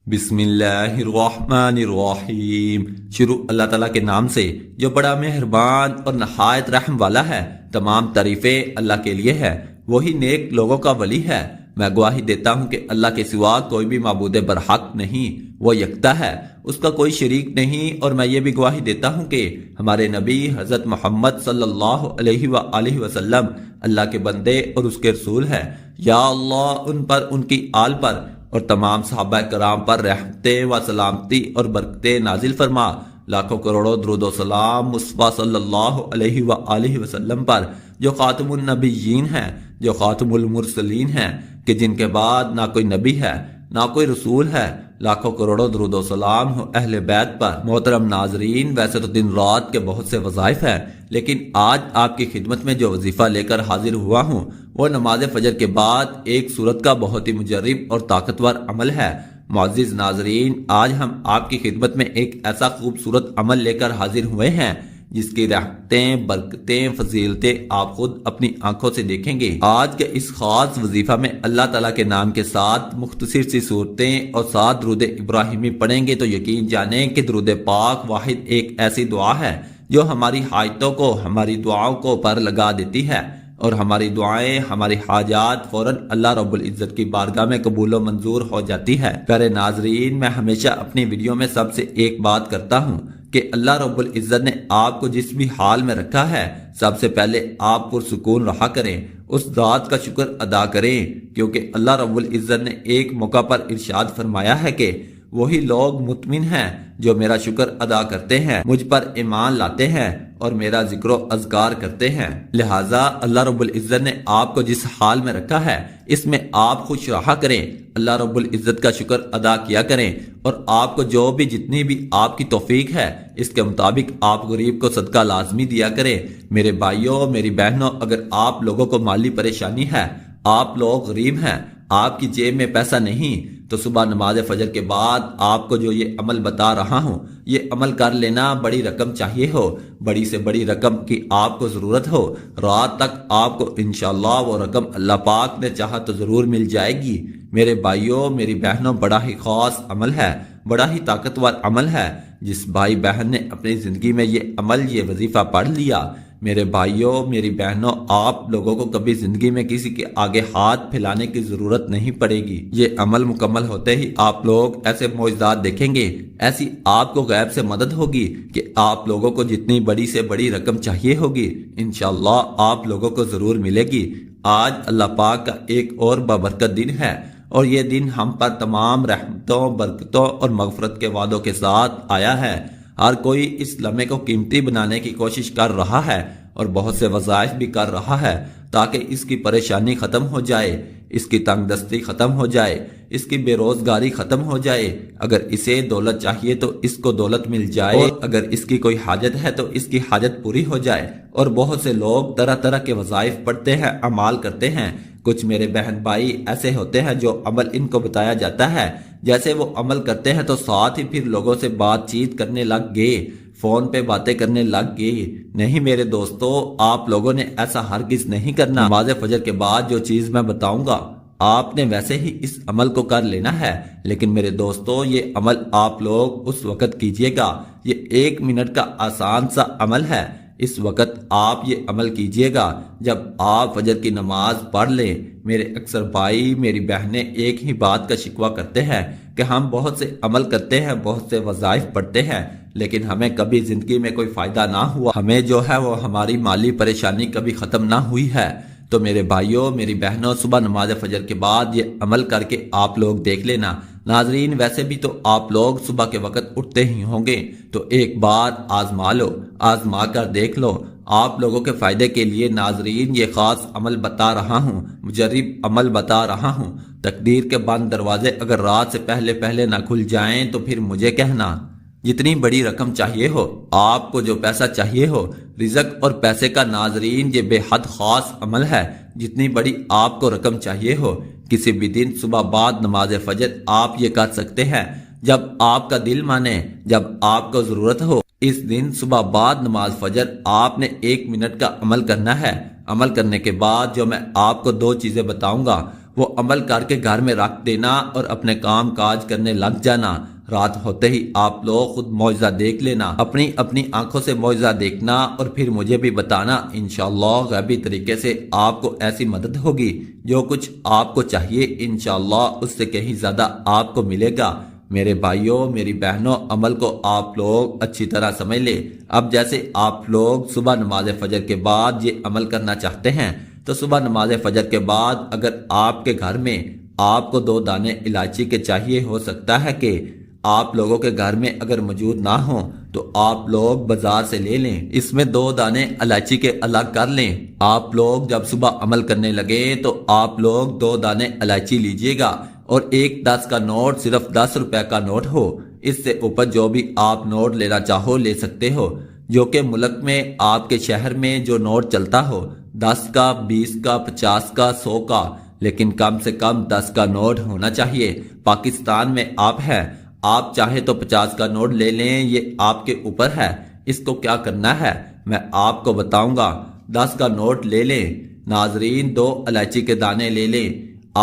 بسم اللہ الرحمن الرحیم۔ شروع اللہ تعالیٰ کے نام سے جو بڑا مہربان اور نہایت رحم والا ہے۔ تمام تعریفیں اللہ کے لیے ہے، وہی نیک لوگوں کا ولی ہے۔ میں گواہی دیتا ہوں کہ اللہ کے سوا کوئی بھی معبود برحق نہیں، وہ یکتا ہے، اس کا کوئی شریک نہیں۔ اور میں یہ بھی گواہی دیتا ہوں کہ ہمارے نبی حضرت محمد صلی اللہ علیہ وآلہ وسلم اللہ کے بندے اور اس کے رسول ہے۔ یا اللہ ان پر، ان کی آل پر اور تمام صحابہ کرام پر رحمتیں و سلامتی اور برکتیں نازل فرما۔ لاکھوں کروڑوں درود و سلام مصطفیٰ صلی اللہ علیہ وآلہ وسلم پر جو خاتم النبیین ہیں، جو خاتم المرسلین ہیں، کہ جن کے بعد نہ کوئی نبی ہے نہ کوئی رسول ہے۔ لاکھوں کروڑوں درود و سلام ہو اہل بیت پر۔ محترم ناظرین، ویسے تو دن رات کے بہت سے وظائف ہیں، لیکن آج آپ کی خدمت میں جو وظیفہ لے کر حاضر ہوا ہوں وہ نماز فجر کے بعد ایک سورت کا بہت ہی مجرب اور طاقتور عمل ہے۔ معزز ناظرین، آج ہم آپ کی خدمت میں ایک ایسا خوبصورت عمل لے کر حاضر ہوئے ہیں جس کی رحمتیں، برکتیں، فضیلتیں آپ خود اپنی آنکھوں سے دیکھیں گے۔ آج کے اس خاص وظیفہ میں اللہ تعالیٰ کے نام کے ساتھ مختصر سی صورتیں اور 7 درود ابراہیمی پڑھیں گے تو یقین جانیں کہ درود پاک واحد ایک ایسی دعا ہے جو ہماری حاجتوں کو، ہماری دعاؤں کو پر لگا دیتی ہے، اور ہماری دعائیں، ہماری حاجات فوراً اللہ رب العزت کی بارگاہ میں قبول و منظور ہو جاتی ہے۔ پیارے ناظرین، میں ہمیشہ اپنی ویڈیو میں سب سے ایک بات کرتا ہوں کہ اللہ رب العزت نے آپ کو جس بھی حال میں رکھا ہے، سب سے پہلے آپ پرسکون رہا کریں، اس ذات کا شکر ادا کریں، کیونکہ اللہ رب العزت نے ایک موقع پر ارشاد فرمایا ہے کہ وہی لوگ مطمئن ہیں جو میرا شکر ادا کرتے ہیں، مجھ پر ایمان لاتے ہیں اور میرا ذکر و اذکار کرتے ہیں۔ لہٰذا اللہ رب العزت نے آپ کو جس حال میں رکھا ہے اس میں آپ خوش رہا کریں، اللہ رب العزت کا شکر ادا کیا کریں، اور آپ کو جو بھی جتنی بھی آپ کی توفیق ہے اس کے مطابق آپ غریب کو صدقہ لازمی دیا کریں۔ میرے بھائیوں، میری بہنوں، اگر آپ لوگوں کو مالی پریشانی ہے، آپ لوگ غریب ہیں، آپ کی جیب میں پیسہ نہیں، تو صبح نماز فجر کے بعد آپ کو جو یہ عمل بتا رہا ہوں یہ عمل کر لینا۔ بڑی رقم چاہیے ہو، بڑی سے بڑی رقم کی آپ کو ضرورت ہو، رات تک آپ کو انشاءاللہ وہ رقم اللہ پاک نے چاہا تو ضرور مل جائے گی۔ میرے بھائیوں، میری بہنوں، بڑا ہی خاص عمل ہے، بڑا ہی طاقتور عمل ہے۔ جس بھائی بہن نے اپنی زندگی میں یہ عمل، یہ وظیفہ پڑھ لیا، میرے بھائیوں، میری بہنوں، آپ لوگوں کو کبھی زندگی میں کسی کے آگے ہاتھ پھیلانے کی ضرورت نہیں پڑے گی۔ یہ عمل مکمل ہوتے ہی آپ لوگ ایسے معجزات دیکھیں گے، ایسی آپ کو غیب سے مدد ہوگی کہ آپ لوگوں کو جتنی بڑی سے بڑی رقم چاہیے ہوگی انشاءاللہ آپ لوگوں کو ضرور ملے گی۔ آج اللہ پاک کا ایک اور بابرکت دن ہے، اور یہ دن ہم پر تمام رحمتوں، برکتوں اور مغفرت کے وعدوں کے ساتھ آیا ہے۔ ہر کوئی اس لمحے کو قیمتی بنانے کی کوشش کر رہا ہے اور بہت سے وظائف بھی کر رہا ہے تاکہ اس کی پریشانی ختم ہو جائے، اس کی تنگ دستی ختم ہو جائے، اس کی بے روزگاری ختم ہو جائے۔ اگر اسے دولت چاہیے تو اس کو دولت مل جائے، اور اگر اس کی کوئی حاجت ہے تو اس کی حاجت پوری ہو جائے۔ اور بہت سے لوگ طرح طرح کے وظائف پڑھتے ہیں، اعمال کرتے ہیں۔ کچھ میرے بہن بھائی ایسے ہوتے ہیں جو عمل ان کو بتایا جاتا ہے، جیسے وہ عمل کرتے ہیں تو ساتھ ہی پھر لوگوں سے بات چیت کرنے لگ گئے، فون پہ باتیں کرنے لگ گئے۔ نہیں میرے دوستو، آپ لوگوں نے ایسا ہرگز نہیں کرنا۔ نماز فجر کے بعد جو چیز میں بتاؤں گا آپ نے ویسے ہی اس عمل کو کر لینا ہے، لیکن میرے دوستو یہ عمل آپ لوگ اس وقت کیجئے گا۔ یہ 1 منٹ کا آسان سا عمل ہے، اس وقت آپ یہ عمل کیجئے گا جب آپ فجر کی نماز پڑھ لیں۔ میرے اکثر بھائی، میری بہنیں ایک ہی بات کا شکوہ کرتے ہیں کہ ہم بہت سے عمل کرتے ہیں، بہت سے وظائف پڑھتے ہیں، لیکن ہمیں کبھی زندگی میں کوئی فائدہ نہ ہوا، ہمیں جو ہے وہ ہماری مالی پریشانی کبھی ختم نہ ہوئی ہے۔ تو میرے بھائیوں، میری بہنوں، صبح نماز فجر کے بعد یہ عمل کر کے آپ لوگ دیکھ لینا۔ ناظرین، ویسے بھی تو آپ لوگ صبح کے وقت اٹھتے ہی ہوں گے، تو ایک بار آزما لو، آزما کر دیکھ لو۔ آپ لوگوں کے فائدے کے لیے ناظرین یہ خاص عمل بتا رہا ہوں، مجرب عمل بتا رہا ہوں۔ تقدیر کے بند دروازے اگر رات سے پہلے پہلے نہ کھل جائیں تو پھر مجھے کہنا۔ جتنی بڑی رقم چاہیے ہو، آپ کو جو پیسہ چاہیے ہو، رزق اور پیسے کا ناظرین یہ بے حد خاص عمل ہے۔ جتنی بڑی آپ کو رقم چاہیے ہو، کسی بھی دن صبح بعد نماز فجر آپ یہ کر سکتے ہیں، جب آپ کا دل مانے، جب آپ کو ضرورت ہو۔ اس دن صبح بعد نماز فجر آپ نے 1 منٹ کا عمل کرنا ہے۔ عمل کرنے کے بعد جو میں آپ کو 2 چیزیں بتاؤں گا وہ عمل کر کے گھر میں رکھ دینا اور اپنے کام کاج کرنے لگ جانا۔ رات ہوتے ہی آپ لوگ خود معجزہ دیکھ لینا، اپنی آنکھوں سے معجزہ دیکھنا اور پھر مجھے بھی بتانا۔ انشاءاللہ غیبی طریقے سے آپ کو ایسی مدد ہوگی، جو کچھ آپ کو چاہیے انشاءاللہ اس سے کہیں زیادہ آپ کو ملے گا۔ میرے بھائیوں، میری بہنوں، عمل کو آپ لوگ اچھی طرح سمجھ لیں۔ اب جیسے آپ لوگ صبح نماز فجر کے بعد یہ عمل کرنا چاہتے ہیں، تو صبح نماز فجر کے بعد اگر آپ کے گھر میں آپ کو 2 دانے الائچی کے چاہیے، ہو سکتا ہے کہ آپ لوگوں کے گھر میں اگر موجود نہ ہوں تو آپ لوگ بازار سے لے لیں، اس میں 2 دانے الائچی کے الگ کر لیں۔ آپ لوگ جب صبح عمل کرنے لگے تو آپ لوگ 2 دانے الائچی لیجئے گا اور ایک 10 کا نوٹ صرف 10 روپے کا نوٹ ہو، اس سے اوپر جو بھی آپ نوٹ لینا چاہو لے سکتے ہو، جو کہ ملک میں آپ کے شہر میں جو نوٹ چلتا ہو، 10 کا، 20 کا، 50 کا، 100 کا، لیکن کم سے کم 10 کا نوٹ ہونا چاہیے۔ پاکستان میں آپ ہیں، آپ چاہیں تو 50 کا نوٹ لے لیں، یہ آپ کے اوپر ہے۔ اس کو کیا کرنا ہے میں آپ کو بتاؤں گا۔ 10 کا نوٹ لے لیں ناظرین، 2 الائچی کے دانے لے لیں۔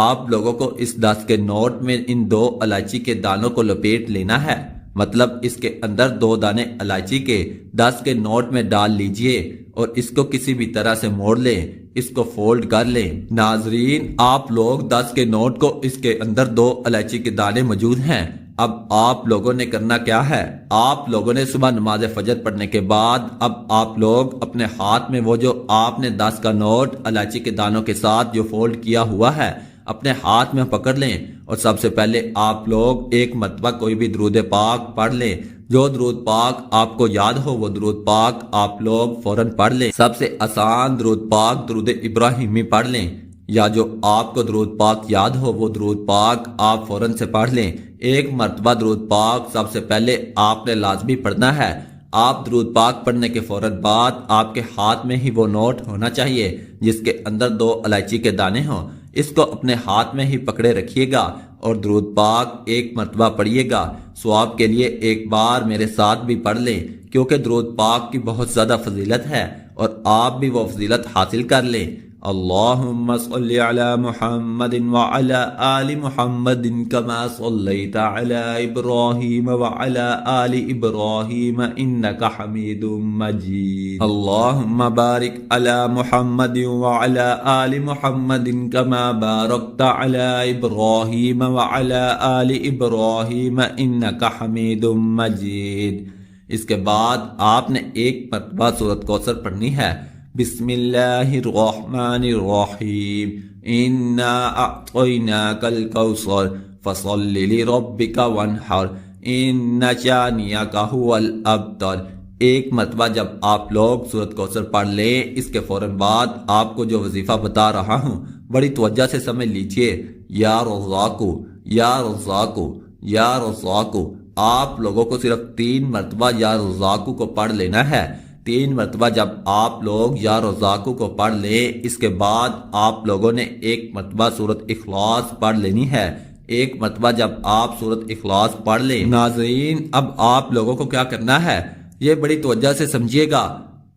آپ لوگوں کو اس 10 کے نوٹ میں ان 2 الائچی کے دانوں کو لپیٹ لینا ہے، مطلب اس کے اندر 2 دانے الائچی کے 10 کے نوٹ میں ڈال لیجئے اور اس کو کسی بھی طرح سے موڑ لیں، اس کو فولڈ کر لیں۔ ناظرین، آپ لوگ 10 کے نوٹ کو اس کے اندر 2 الائچی کے دانے موجود ہیں۔ اب آپ لوگوں نے کرنا کیا ہے، آپ لوگوں نے صبح نماز فجر پڑھنے کے بعد اب آپ لوگ اپنے ہاتھ میں وہ جو آپ نے 10 کا نوٹ الائچی کے دانوں کے ساتھ جو فولڈ کیا ہوا ہے اپنے ہاتھ میں پکڑ لیں اور سب سے پہلے آپ لوگ ایک مرتبہ کوئی بھی درود پاک پڑھ لیں۔ جو درود پاک آپ کو یاد ہو وہ درود پاک آپ لوگ فوراً پڑھ لیں۔ سب سے آسان درود پاک درود ابراہیمی پڑھ لیں، یا جو آپ کو درود پاک یاد ہو وہ درود پاک آپ فوراً سے پڑھ لیں۔ ایک مرتبہ درود پاک سب سے پہلے آپ نے لازمی پڑھنا ہے۔ آپ درود پاک پڑھنے کے فوراً بعد آپ کے ہاتھ میں ہی وہ نوٹ ہونا چاہیے جس کے اندر 2 الائچی کے دانے ہوں، اس کو اپنے ہاتھ میں ہی پکڑے رکھیے گا اور درود پاک ایک مرتبہ پڑھیے گا۔ ثواب کے لیے ایک بار میرے ساتھ بھی پڑھ لیں، کیونکہ درود پاک کی بہت زیادہ فضیلت ہے اور آپ بھی وہ فضیلت حاصل کر لیں۔ اللہم صلی علی محمد وعلی آل محمد کما صلیت علی ابراہیم وعلی آل ابراہیم انک حمید مجید۔ اللہم بارک علی محمد وعلی آل محمد کما بارکت علی ابراہیم وعلی آل ابراہیم انک حمید مجید۔ اس کے بعد آپ نے ایک مرتبہ سورۃ کوثر پڑھنی ہے۔ بسم اللہ الرحمن الرحیم، انا اعطیناک الکوثر فصل لربک وانحر ان شانئک ھو الابتر۔ ایک مرتبہ جب آپ لوگ سورۃ کوثر پڑھ لیں، اس کے فوراً بعد آپ کو جو وظیفہ بتا رہا ہوں بڑی توجہ سے سمجھ لیجئے۔ یا رزاقو، یا رزاقو، یا رزاقو، آپ لوگوں کو صرف 3 مرتبہ یا رزاقو کو پڑھ لینا ہے۔ 3 مرتبہ جب آپ لوگ یا رزاقو کو پڑھ لیں، اس کے بعد آپ لوگوں نے ایک مرتبہ سورۃ اخلاص پڑھ لینی ہے۔ ایک مرتبہ جب آپ سورۃ اخلاص پڑھ لیں، ناظرین اب آپ لوگوں کو کیا کرنا ہے یہ بڑی توجہ سے سمجھیے گا۔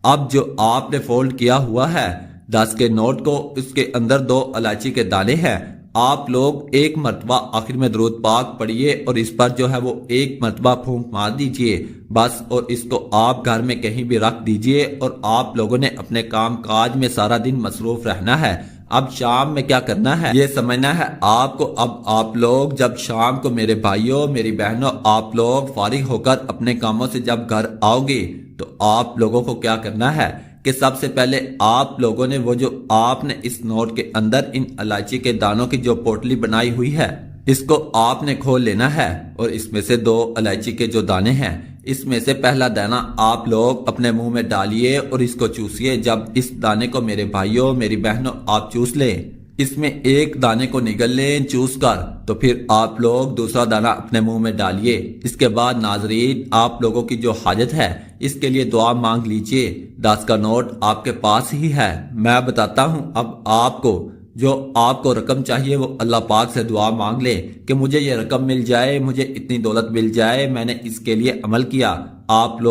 اب جو آپ نے فولڈ کیا ہوا ہے 10 کے نوٹ کو، اس کے اندر 2 الائچی کے دانے ہیں۔ آپ لوگ ایک مرتبہ آخر میں درود پاک پڑھیے اور اس پر جو ہے وہ ایک مرتبہ پھونک مار دیجئے بس، اور اس کو آپ گھر میں کہیں بھی رکھ دیجئے اور آپ لوگوں نے اپنے کام کاج میں سارا دن مصروف رہنا ہے۔ اب شام میں کیا کرنا ہے یہ سمجھنا ہے آپ کو۔ اب آپ لوگ جب شام کو میرے بھائیوں میری بہنوں آپ لوگ فارغ ہو کر اپنے کاموں سے جب گھر آؤ گے تو آپ لوگوں کو کیا کرنا ہے کہ سب سے پہلے آپ لوگوں نے وہ جو آپ نے اس نوٹ کے اندر ان الائچی کے دانوں کی جو پوٹلی بنائی ہوئی ہے اس کو آپ نے کھول لینا ہے، اور اس میں سے 2 الائچی کے جو دانے ہیں اس میں سے پہلا دانہ آپ لوگ اپنے منہ میں ڈالیے اور اس کو چوسیے۔ جب اس دانے کو میرے بھائیوں میری بہنوں آپ چوس لیں، اس میں ایک دانے کو نگل لیں چوس کر، تو پھر آپ لوگ دوسرا دانہ اپنے منہ میں ڈالیے۔ اس کے بعد ناظرین آپ لوگوں کی جو حاجت ہے اس کے لیے دعا مانگ لیجئے۔ 10 کا نوٹ آپ کے پاس ہی ہے، میں بتاتا ہوں اب آپ کو جو آپ کو رقم چاہیے وہ اللہ پاک سے دعا مانگ لیں کہ مجھے یہ رقم مل جائے، مجھے اتنی دولت مل جائے، میں نے اس کے لیے عمل کیا۔ آپ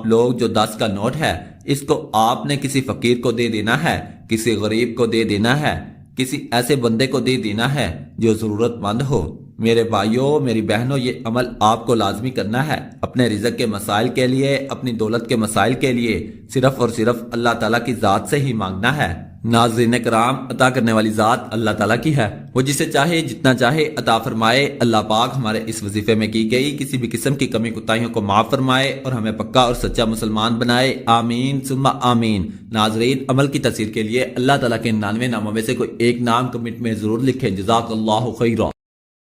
لوگ جو 10 کا نوٹ ہے اس کو آپ نے کسی فقیر کو دے دینا ہے، کسی غریب کو دے دینا ہے، کسی ایسے بندے کو دے دینا ہے جو ضرورت مند ہو۔ میرے بھائیوں، میری بہنوں، یہ عمل آپ کو لازمی کرنا ہے۔ اپنے رزق کے مسائل کے لیے، اپنی دولت کے مسائل کے لیے صرف اور صرف اللہ تعالیٰ کی ذات سے ہی مانگنا ہے۔ ناظرین کرام، عطا کرنے والی ذات اللہ تعالیٰ کی ہے، وہ جسے چاہے جتنا چاہے عطا فرمائے۔ اللہ پاک ہمارے اس وظیفے میں کی گئی کسی بھی قسم کی کمی کوتاہیوں کو معاف فرمائے اور ہمیں پکا اور سچا مسلمان بنائے، آمین ثم آمین۔ ناظرین، عمل کی تاثیر کے لیے اللہ تعالیٰ کے 99 ناموں میں سے کوئی ایک نام کمنٹ میں ضرور لکھیں۔ جزاک اللہ خیرا۔